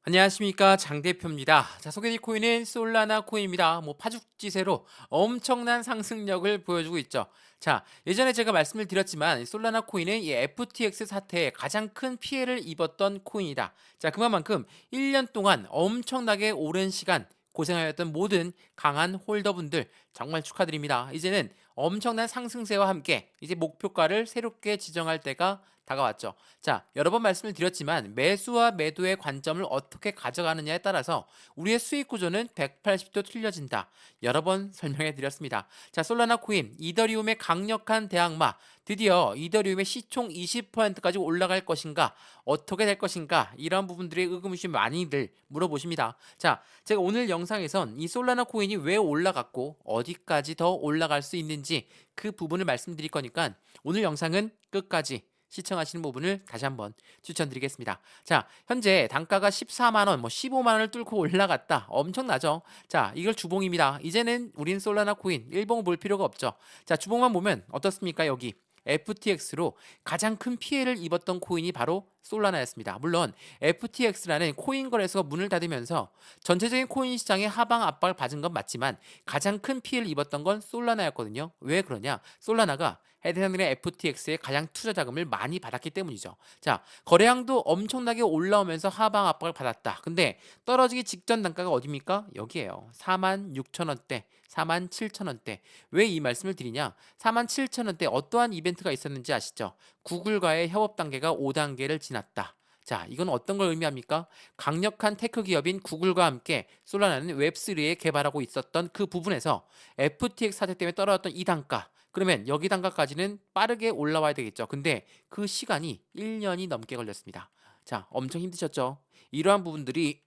안녕하십니까, 장 대표입니다. 자, 소개해드릴 코인은 솔라나 코인입니다. 파죽지세로 엄청난 상승력을 보여주고 있죠. 자, 예전에 제가 말씀을 드렸지만 솔라나 코인은 이 FTX 사태에 가장 큰 피해를 입었던 코인이다. 자, 그만큼 1년 동안 엄청나게 오랜 시간 고생하였던 모든 강한 홀더분들 정말 축하드립니다. 이제는 엄청난 상승세와 함께 이제 목표가를 새롭게 지정할 때가 다가왔죠. 자, 여러 번 말씀을 드렸지만 매수와 매도의 관점을 어떻게 가져가느냐에 따라서 우리의 수익 구조는 180도 틀려진다. 여러 번 설명해 드렸습니다. 자, 솔라나 코인, 이더리움의 강력한 대항마, 드디어 이더리움의 시총 20%까지 올라갈 것인가, 어떻게 될 것인가, 이런 부분들의 의구심이 많이들 물어보십니다. 자, 제가 오늘 영상에선 이 솔라나 코인이 왜 올라갔고 어디까지 더 올라갈 수 있는지 그 부분을 말씀드릴 거니까 오늘 영상은 끝까지 시청하시는 부분을 다시 한번 추천드리겠습니다. 자, 현재 단가가 14만 원, 15만 원을 뚫고 올라갔다. 엄청나죠? 자, 이걸 주봉입니다. 이제는 우린 솔라나 코인 일봉 볼 필요가 없죠. 자, 주봉만 보면 어떻습니까? 여기 FTX로 가장 큰 피해를 입었던 코인이 바로 솔라나였습니다. 물론 FTX라는 코인 거래소가 문을 닫으면서 전체적인 코인 시장에 하방 압박을 받은 건 맞지만 가장 큰 피해를 입었던 건 솔라나였거든요. 왜 그러냐? 솔라나가 해당되는 FTX에 가장 투자 자금을 많이 받았기 때문이죠. 자, 거래량도 엄청나게 올라오면서 하방 압박을 받았다. 근데 떨어지기 직전 단가가 어디입니까? 여기에요. 4만 6천 원대, 4만 7천 원대. 왜 이 말씀을 드리냐? 4만 7천 원대 어떠한 이벤트가 있었는지 아시죠? 구글과의 협업 단계가 5단계를 지났다. 자, 이건 어떤 걸 의미합니까? 강력한 테크 기업인 구글과 함께 솔라나는 웹3에 개발하고 있었던 그 부분에서 FTX 사태 때문에 떨어졌던 이 단가, 그러면 여기 단가까지는 빠르게 올라와야 되겠죠. 근데 그 시간이 1년이 넘게 걸렸습니다. 자, 엄청 힘드셨죠? 이러한 부분들이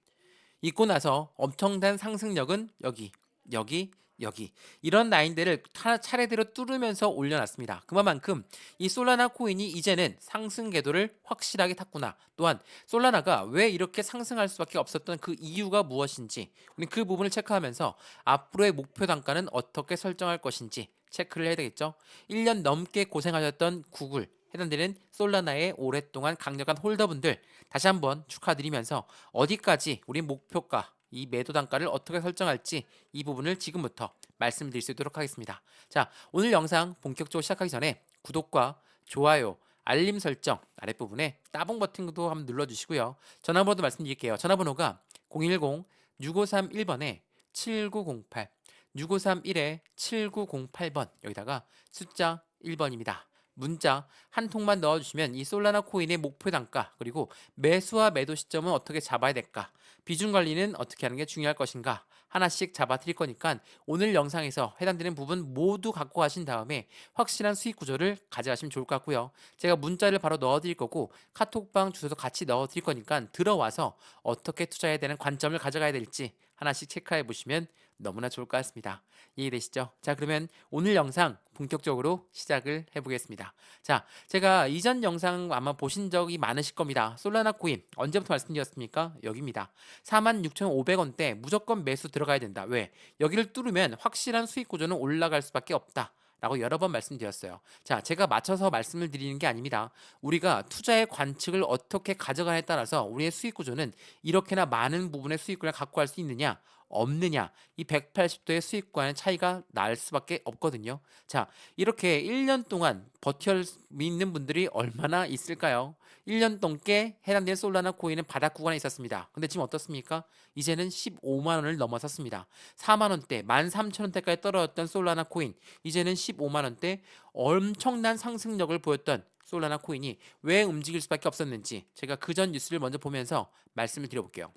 있고 나서 엄청난 상승력은 여기, 여기, 여기 이런 라인들을 차례대로 뚫으면서 올려놨습니다. 그만큼 이 솔라나 코인이 이제는 상승 궤도를 확실하게 탔구나. 또한 솔라나가 왜 이렇게 상승할 수밖에 없었던 그 이유가 무엇인지 우리 그 부분을 체크하면서 앞으로의 목표 단가는 어떻게 설정할 것인지 체크를 해야 되겠죠. 1년 넘게 고생하셨던 구글 해당되는 솔라나의 오랫동안 강력한 홀더분들 다시 한번 축하드리면서 어디까지 우리 목표가 이 매도 단가를 어떻게 설정할지 이 부분을 지금부터 말씀드릴 수 있도록 하겠습니다. 자, 오늘 영상 본격적으로 시작하기 전에 구독과 좋아요, 알림 설정 아랫부분에 따봉 버튼도 한번 눌러주시고요. 전화번호도 말씀드릴게요. 전화번호가 010-6531번에 7908, 6531에 7908번 여기다가 숫자 1번입니다. 문자 한 통만 넣어주시면 이 솔라나 코인의 목표 단가 그리고 매수와 매도 시점은 어떻게 잡아야 될까 비중 관리는 어떻게 하는 게 중요할 것인가 하나씩 잡아 드릴 거니까 오늘 영상에서 해당되는 부분 모두 갖고 가신 다음에 확실한 수익 구조를 가져가시면 좋을 것 같고요. 제가 문자를 바로 넣어 드릴 거고 카톡방 주소도 같이 넣어 드릴 거니까 들어와서 어떻게 투자해야 되는 관점을 가져가야 될지 하나씩 체크해 보시면 너무나 좋을 것 같습니다. 이해되시죠? 자, 그러면 오늘 영상 본격적으로 시작을 해보겠습니다. 자, 제가 이전 영상 아마 보신 적이 많으실 겁니다. 솔라나 코인 언제부터 말씀드렸습니까? 여기입니다. 46,500원대 무조건 매수 들어가야 된다. 왜? 여기를 뚫으면 확실한 수익 구조는 올라갈 수밖에 없다. 라고 여러 번 말씀드렸어요. 자, 제가 맞춰서 말씀을 드리는 게 아닙니다. 우리가 투자의 관측을 어떻게 가져가냐에 따라서 우리의 수익 구조는 이렇게나 많은 부분의 수익을 갖고 갈 수 있느냐, 없느냐, 이 180도의 수익과는 차이가 날 수밖에 없거든요. 자, 이렇게 1년 동안 버텨 있는 분들이 얼마나 있을까요? 1년 넘게 해당된 솔라나 코인은 바닥 구간에 있었습니다. 근데 지금 어떻습니까? 이제는 15만 원을 넘어섰습니다. 4만 원대, 13,000원대까지 떨어졌던 솔라나 코인, 이제는 15만 원대 엄청난 상승력을 보였던 솔라나 코인이 왜 움직일 수밖에 없었는지 제가 그전 뉴스를 먼저 보면서 말씀을 드려볼게요.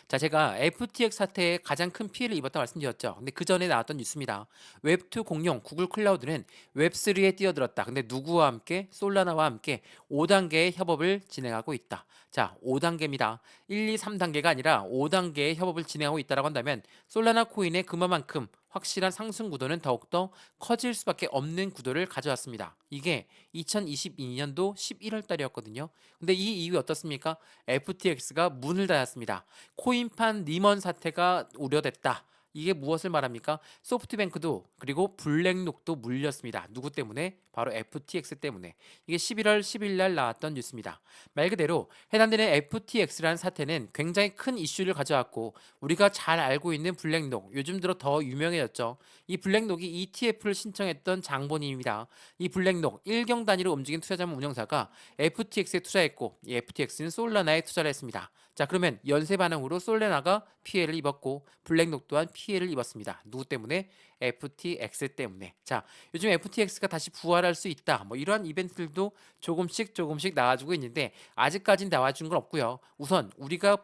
자, 제가 FTX 사태에 가장 큰 피해를 입었다고 말씀드렸죠. 근데 그 전에 나왔던 뉴스입니다. 웹2 공룡 구글 클라우드는 웹3에 뛰어들었다. 근데 누구와 함께? 솔라나와 함께 5단계의 협업을 진행하고 있다. 자, 5단계입니다. 1, 2, 3단계가 아니라 5단계의 협업을 진행하고 있다고 한다면 솔라나 코인의 그만큼 확실한 상승 구도는 더욱더 커질 수밖에 없는 구도를 가져왔습니다. 이게 2022년도 11월 달이었거든요. 근데 이 이후 어떻습니까? FTX가 문을 닫았습니다. 코인판 리먼 사태가 우려됐다. 이게 무엇을 말합니까? 소프트뱅크도 그리고 블랙록도 물렸습니다. 누구 때문에? 바로 FTX 때문에. 이게 11월 10일 날 나왔던 뉴스입니다. 말 그대로 해당되는 FTX라는 사태는 굉장히 큰 이슈를 가져왔고 우리가 잘 알고 있는 블랙록, 요즘 들어 더 유명해졌죠. 이 블랙록이 ETF를 신청했던 장본인입니다. 이 블랙록 일경 단위로 움직인 투자자문 운영사가 FTX에 투자했고 이 FTX는 솔라나에 투자를 했습니다. 자, 그러면 연쇄 반응으로 솔라나가 피해를 입었고 블랙록 또한 피해를 입었습니다. 누구 때문에? FTX 때문에. 자, 요즘 FTX가 다시 부활할 수 있다. 뭐 이러한 이벤트들도 조금씩 나와주고 있는데 아직까진 나와준 건 없고요. 우선 우리가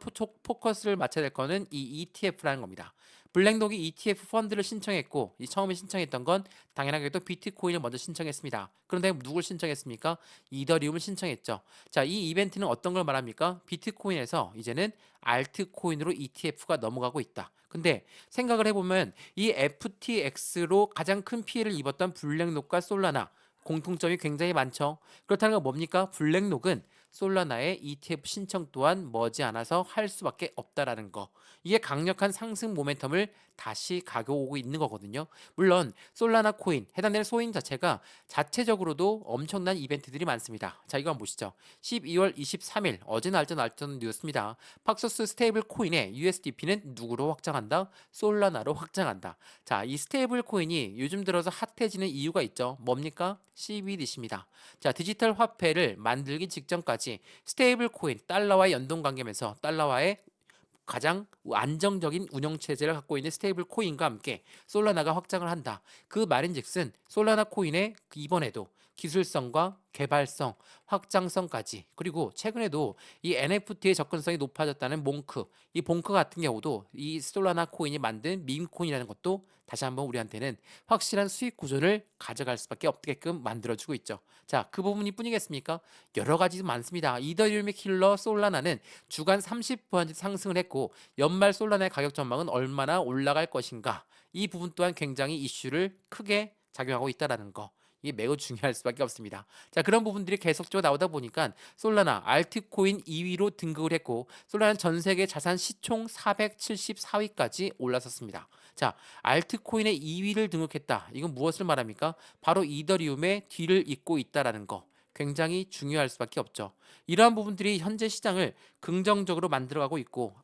포커스를 맞춰야 될 거는 이 ETF라는 겁니다. 블랙록이 ETF 펀드를 신청했고 이 처음에 신청했던 건 당연하게도 비트코인을 먼저 신청했습니다. 그런데 누굴 신청했습니까? 이더리움을 신청했죠. 자, 이 이벤트는 어떤 걸 말합니까? 비트코인에서 이제는 알트코인으로 ETF가 넘어가고 있다. 근데 생각을 해보면 이 FTX로 가장 큰 피해를 입었던 블랙록과 솔라나 공통점이 굉장히 많죠. 그렇다는 건 뭡니까? 블랙록은 솔라나의 ETF 신청 또한 머지않아서 할 수밖에 없다라는 거. 이게 강력한 상승 모멘텀을 다시 가져오고 있는 거거든요. 물론 솔라나 코인 해당되는 소인 자체가 자체적으로도 엄청난 이벤트들이 많습니다. 자, 이거 한번 보시죠. 12월 23일 어제 날짜 뉴스입니다. 팍소스 스테이블 코인의 USDP는 누구로 확장한다? 솔라나로 확장한다. 자, 이 스테이블 코인이 요즘 들어서 핫해지는 이유가 있죠. 뭡니까? CBDC입니다. 자, 디지털 화폐를 만들기 직전까지 스테이블 코인 달러와의 연동 관계면서 달러와의 가장 안정적인 운영 체제를 갖고 있는 스테이블 코인과 함께 솔라나가 확장을 한다. 그 말인즉슨 솔라나 코인의 이번에도 기술성과 개발성, 확장성까지 그리고 최근에도 이 NFT의 접근성이 높아졌다는 몽크, 이 봉크 같은 경우도 이 솔라나 코인이 만든 밈 코인이라는 것도 다시 한번 우리한테는 확실한 수익 구조를 가져갈 수밖에 없게끔 만들어주고 있죠. 자, 그 부분이 뿐이겠습니까? 여러 가지 많습니다. 이더리움의 킬러 솔라나는 주간 30% 상승을 했고 연말 솔라나의 가격 전망은 얼마나 올라갈 것인가? 이 부분 또한 굉장히 이슈를 크게 작용하고 있다라는 거. 이게 매우 중요할 수밖에 없습니다. 자, 그런 부분들이 계속적으로 나오다 보니까 솔라나 알트코인 2위로 등극을 했고 솔라나는 전 세계 자산 시총 474위까지 올라섰습니다. 자, 알트코인의 2위를 등극했다. 이건 무엇을 말합니까? 바로 이더리움의 뒤를 잇고 있다라는 거. 굉장히 중요할 수밖에 없죠. 이러한 부분들이 현재 시장을 긍정적으로 만들어가고 있고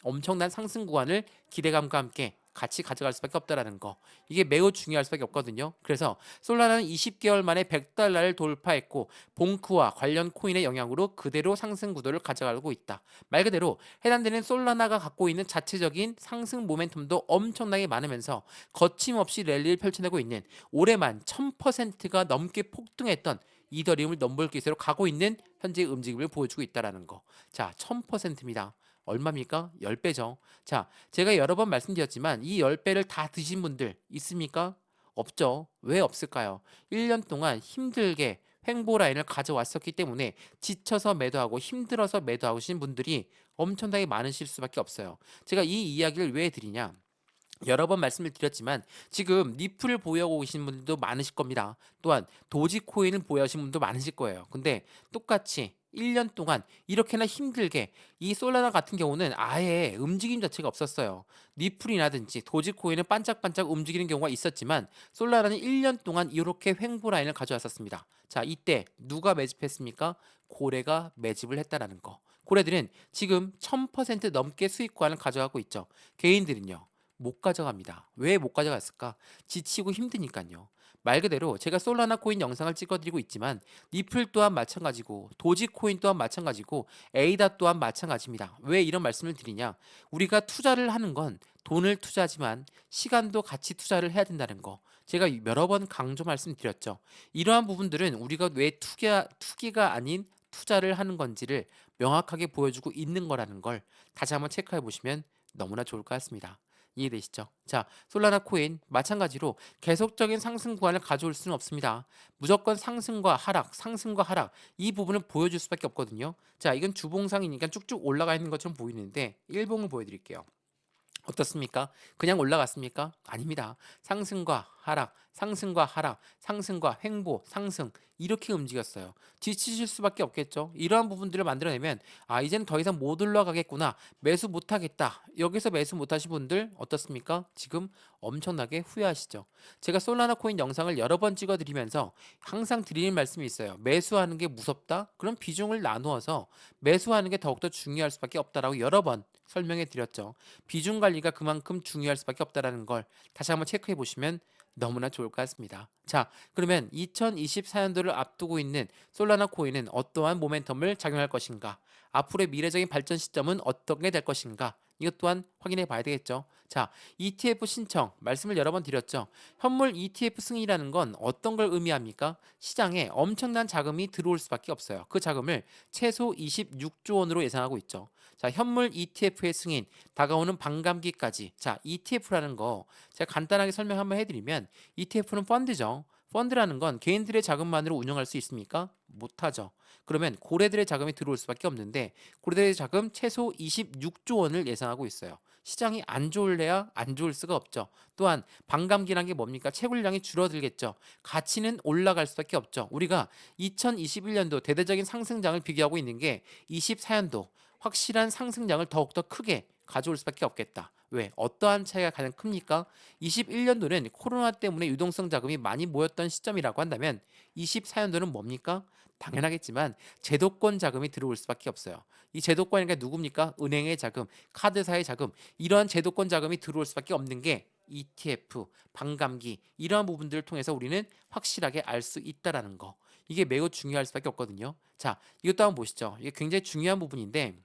엄청난 상승 구간을 기대감과 함께 같이 가져갈 수밖에 없다라는 거. 이게 매우 중요할 수밖에 없거든요. 그래서 솔라나는 20개월 만에 100달러를 돌파했고 봉크와 관련 코인의 영향으로 그대로 상승 구도를 가져가고 있다. 말 그대로 해당되는 솔라나가 갖고 있는 자체적인 상승 모멘텀도 엄청나게 많으면서 거침없이 랠리를 펼쳐내고 있는 올해만 1000%가 넘게 폭등했던 이더리움을 넘볼 기세로 가고 있는 현재 움직임을 보여주고 있다라는 거. 자, 1000%입니다. 얼마입니까? 10배죠. 자, 제가 여러 번 말씀드렸지만 이 10배를 다 드신 분들 있습니까? 없죠. 왜 없을까요? 1년 동안 힘들게 횡보 라인을 가져왔었기 때문에 지쳐서 매도하고 힘들어서 매도하신 분들이 엄청나게 많으실 수밖에 없어요. 제가 이 이야기를 왜 드리냐? 여러 번 말씀을 드렸지만 지금 니플을 보유하고 계신 분들도 많으실 겁니다. 또한 도지코인을 보유하신 분도 많으실 거예요. 근데 똑같이 1년 동안 이렇게나 힘들게 이 솔라나 같은 경우는 아예 움직임 자체가 없었어요. 니플이라든지 도지코인은 반짝반짝 움직이는 경우가 있었지만 솔라나는 1년 동안 이렇게 횡보 라인을 가져왔었습니다. 자, 이때 누가 매집했습니까? 고래가 매집을 했다라는 거. 고래들은 지금 1000% 넘게 수익권을 가져가고 있죠. 개인들은요. 못 가져갑니다. 왜 못 가져갔을까? 지치고 힘드니까요. 말 그대로 제가 솔라나 코인 영상을 찍어드리고 있지만 니플 또한 마찬가지고 도지코인 또한 마찬가지고 에이다 또한 마찬가지입니다. 왜 이런 말씀을 드리냐? 우리가 투자를 하는 건 돈을 투자하지만 시간도 같이 투자를 해야 된다는 거. 제가 여러 번 강조 말씀드렸죠. 이러한 부분들은 우리가 왜 투기가 아닌 투자를 하는 건지를 명확하게 보여주고 있는 거라는 걸 다시 한번 체크해 보시면 너무나 좋을 것 같습니다. 이해되시죠? 자, 솔라나 코인 마찬가지로 계속적인 상승 구간을 가져올 수는 없습니다. 무조건 상승과 하락, 상승과 하락 이 부분을 보여줄 수밖에 없거든요. 자, 이건 주봉상이니까 쭉쭉 올라가 있는 것처럼 보이는데 일봉을 보여드릴게요. 어떻습니까? 그냥 올라갔습니까? 아닙니다. 상승과 하락, 상승과 하락, 상승과 횡보, 상승 이렇게 움직였어요. 지치실 수밖에 없겠죠. 이러한 부분들을 만들어내면 이제는 더 이상 못 올라가겠구나. 매수 못하겠다. 여기서 매수 못하신 분들 어떻습니까? 지금 엄청나게 후회하시죠. 제가 솔라나 코인 영상을 여러 번 찍어드리면서 항상 드리는 말씀이 있어요. 매수하는 게 무섭다? 그럼 비중을 나누어서 매수하는 게 더욱더 중요할 수밖에 없다라고 여러 번 설명해 드렸죠. 비중 관리가 그만큼 중요할 수밖에 없다라는 걸 다시 한번 체크해 보시면 너무나 좋을 것 같습니다. 자, 그러면 2024년도를 앞두고 있는 솔라나 코인은 어떠한 모멘텀을 작용할 것인가? 앞으로의 미래적인 발전 시점은 어떤 게 될 것인가? 이것 또한 확인해 봐야 되겠죠. 자, ETF 신청 말씀을 여러 번 드렸죠. 현물 ETF 승인이라는 건 어떤 걸 의미합니까? 시장에 엄청난 자금이 들어올 수밖에 없어요. 그 자금을 최소 26조 원으로 예상하고 있죠. 자, 현물 ETF의 승인, 다가오는 반감기까지. 자, ETF라는 거 제가 간단하게 설명 한번 해드리면 ETF는 펀드죠. 펀드라는 건 개인들의 자금만으로 운영할 수 있습니까? 못하죠. 그러면 고래들의 자금이 들어올 수밖에 없는데 고래들의 자금 최소 26조 원을 예상하고 있어요. 시장이 안 좋을래야 안 좋을 수가 없죠. 또한 반감기란 게 뭡니까? 채굴량이 줄어들겠죠. 가치는 올라갈 수밖에 없죠. 우리가 2021년도 대대적인 상승장을 비교하고 있는 게 24년도 확실한 상승량을 더욱더 크게 가져올 수밖에 없겠다. 왜? 어떠한 차이가 가장 큽니까? 21년도는 코로나 때문에 유동성 자금이 많이 모였던 시점이라고 한다면 24년도는 뭡니까? 당연하겠지만 제도권 자금이 들어올 수밖에 없어요. 이 제도권이니까 누굽니까? 은행의 자금, 카드사의 자금, 이러한 제도권 자금이 들어올 수밖에 없는 게 ETF, 반감기 이러한 부분들을 통해서 우리는 확실하게 알 수 있다라는 거. 이게 매우 중요할 수밖에 없거든요. 자, 이것도 한번 보시죠. 이게 굉장히 중요한 부분인데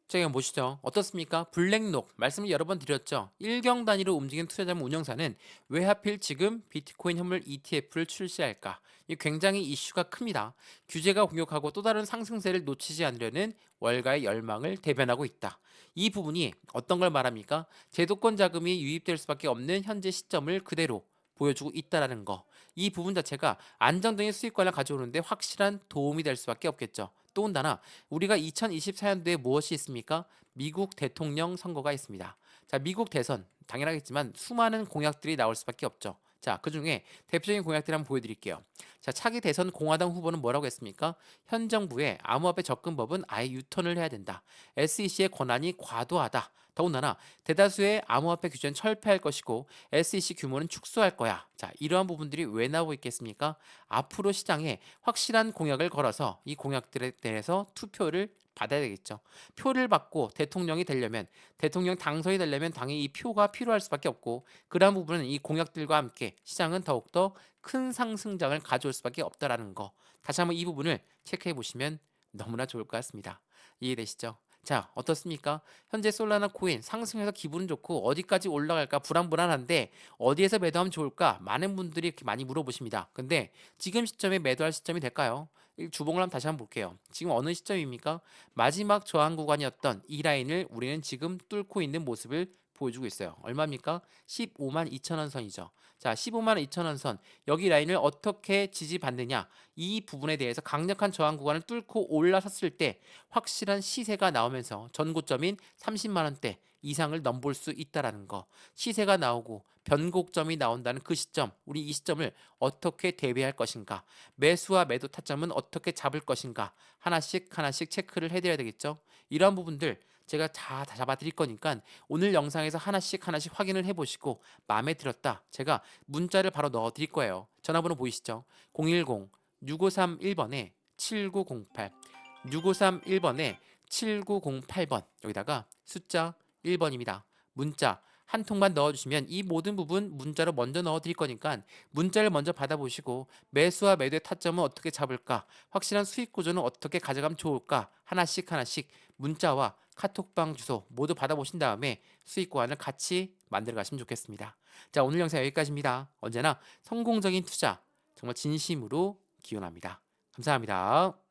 저희가 보시죠. 어떻습니까? 블랙록 말씀을 여러 번 드렸죠. 일경 단위로 움직이는 투자자문 운영사는 왜 하필 지금 비트코인 현물 ETF를 출시할까? 이 굉장히 이슈가 큽니다. 규제가 공격하고 또 다른 상승세를 놓치지 않으려는 월가의 열망을 대변하고 있다. 이 부분이 어떤 걸 말합니까? 제도권 자금이 유입될 수밖에 없는 현재 시점을 그대로 보여주고 있다라는 거. 이 부분 자체가 안정적인 수익관을 가져오는데 확실한 도움이 될 수밖에 없겠죠. 또한다나 우리가 2024년도에 무엇이 있습니까? 미국 대통령 선거가 있습니다. 자, 미국 대선 당연하겠지만 수많은 공약들이 나올 수밖에 없죠. 자, 그중에 대표적인 공약들 한번 보여드릴게요. 자, 차기 대선 공화당 후보는 뭐라고 했습니까? 현 정부의 암호화폐 접근법은 아예 유턴을 해야 된다. SEC의 권한이 과도하다. 더군다나 대다수의 암호화폐 규제는 철폐할 것이고 SEC 규모는 축소할 거야. 자, 이러한 부분들이 왜 나오고 있겠습니까? 앞으로 시장에 확실한 공약을 걸어서 이 공약들에 대해서 투표를 받아야 되겠죠. 표를 받고 대통령이 되려면 대통령 당선이 되려면 당연히 이 표가 필요할 수밖에 없고 그러한 부분은 이 공약들과 함께 시장은 더욱더 큰 상승장을 가져올 수밖에 없다라는 거. 다시 한번 이 부분을 체크해 보시면 너무나 좋을 것 같습니다. 이해되시죠? 자, 어떻습니까? 현재 솔라나 코인 상승해서 기분은 좋고 어디까지 올라갈까 불안불안한데 어디에서 매도하면 좋을까? 많은 분들이 이렇게 많이 물어보십니다. 근데 지금 시점에 매도할 시점이 될까요? 이 주봉을 한번 다시 한번 볼게요. 지금 어느 시점입니까? 마지막 저항 구간이었던 이 라인을 우리는 지금 뚫고 있는 모습을 보여주고 있어요. 얼마입니까? 15만 2천 원 선이죠. 자, 15만 2천 원 선. 여기 라인을 어떻게 지지받느냐? 이 부분에 대해서 강력한 저항 구간을 뚫고 올라섰을 때 확실한 시세가 나오면서 전고점인 30만 원대 이상을 넘볼 수 있다라는 거. 시세가 나오고 변곡점이 나온다는 그 시점, 우리 이 시점을 어떻게 대비할 것인가? 매수와 매도 타점은 어떻게 잡을 것인가? 하나씩 하나씩 체크를 해드려야 되겠죠. 이러한 부분들 제가 다 잡아드릴 거니까 오늘 영상에서 하나씩 하나씩 확인을 해보시고 마음에 들었다. 제가 문자를 바로 넣어드릴 거예요. 전화번호 보이시죠? 010-6531번에 7908 6531번에 7908번 여기다가 숫자 1번입니다. 문자 한 통만 넣어주시면 이 모든 부분 문자로 먼저 넣어드릴 거니까 문자를 먼저 받아보시고 매수와 매도의 타점은 어떻게 잡을까 확실한 수익 구조는 어떻게 가져가면 좋을까 하나씩 하나씩 문자와 카톡방 주소 모두 받아보신 다음에 수익 구간을 같이 만들어 가시면 좋겠습니다. 자, 오늘 영상 여기까지입니다. 언제나 성공적인 투자 정말 진심으로 기원합니다. 감사합니다.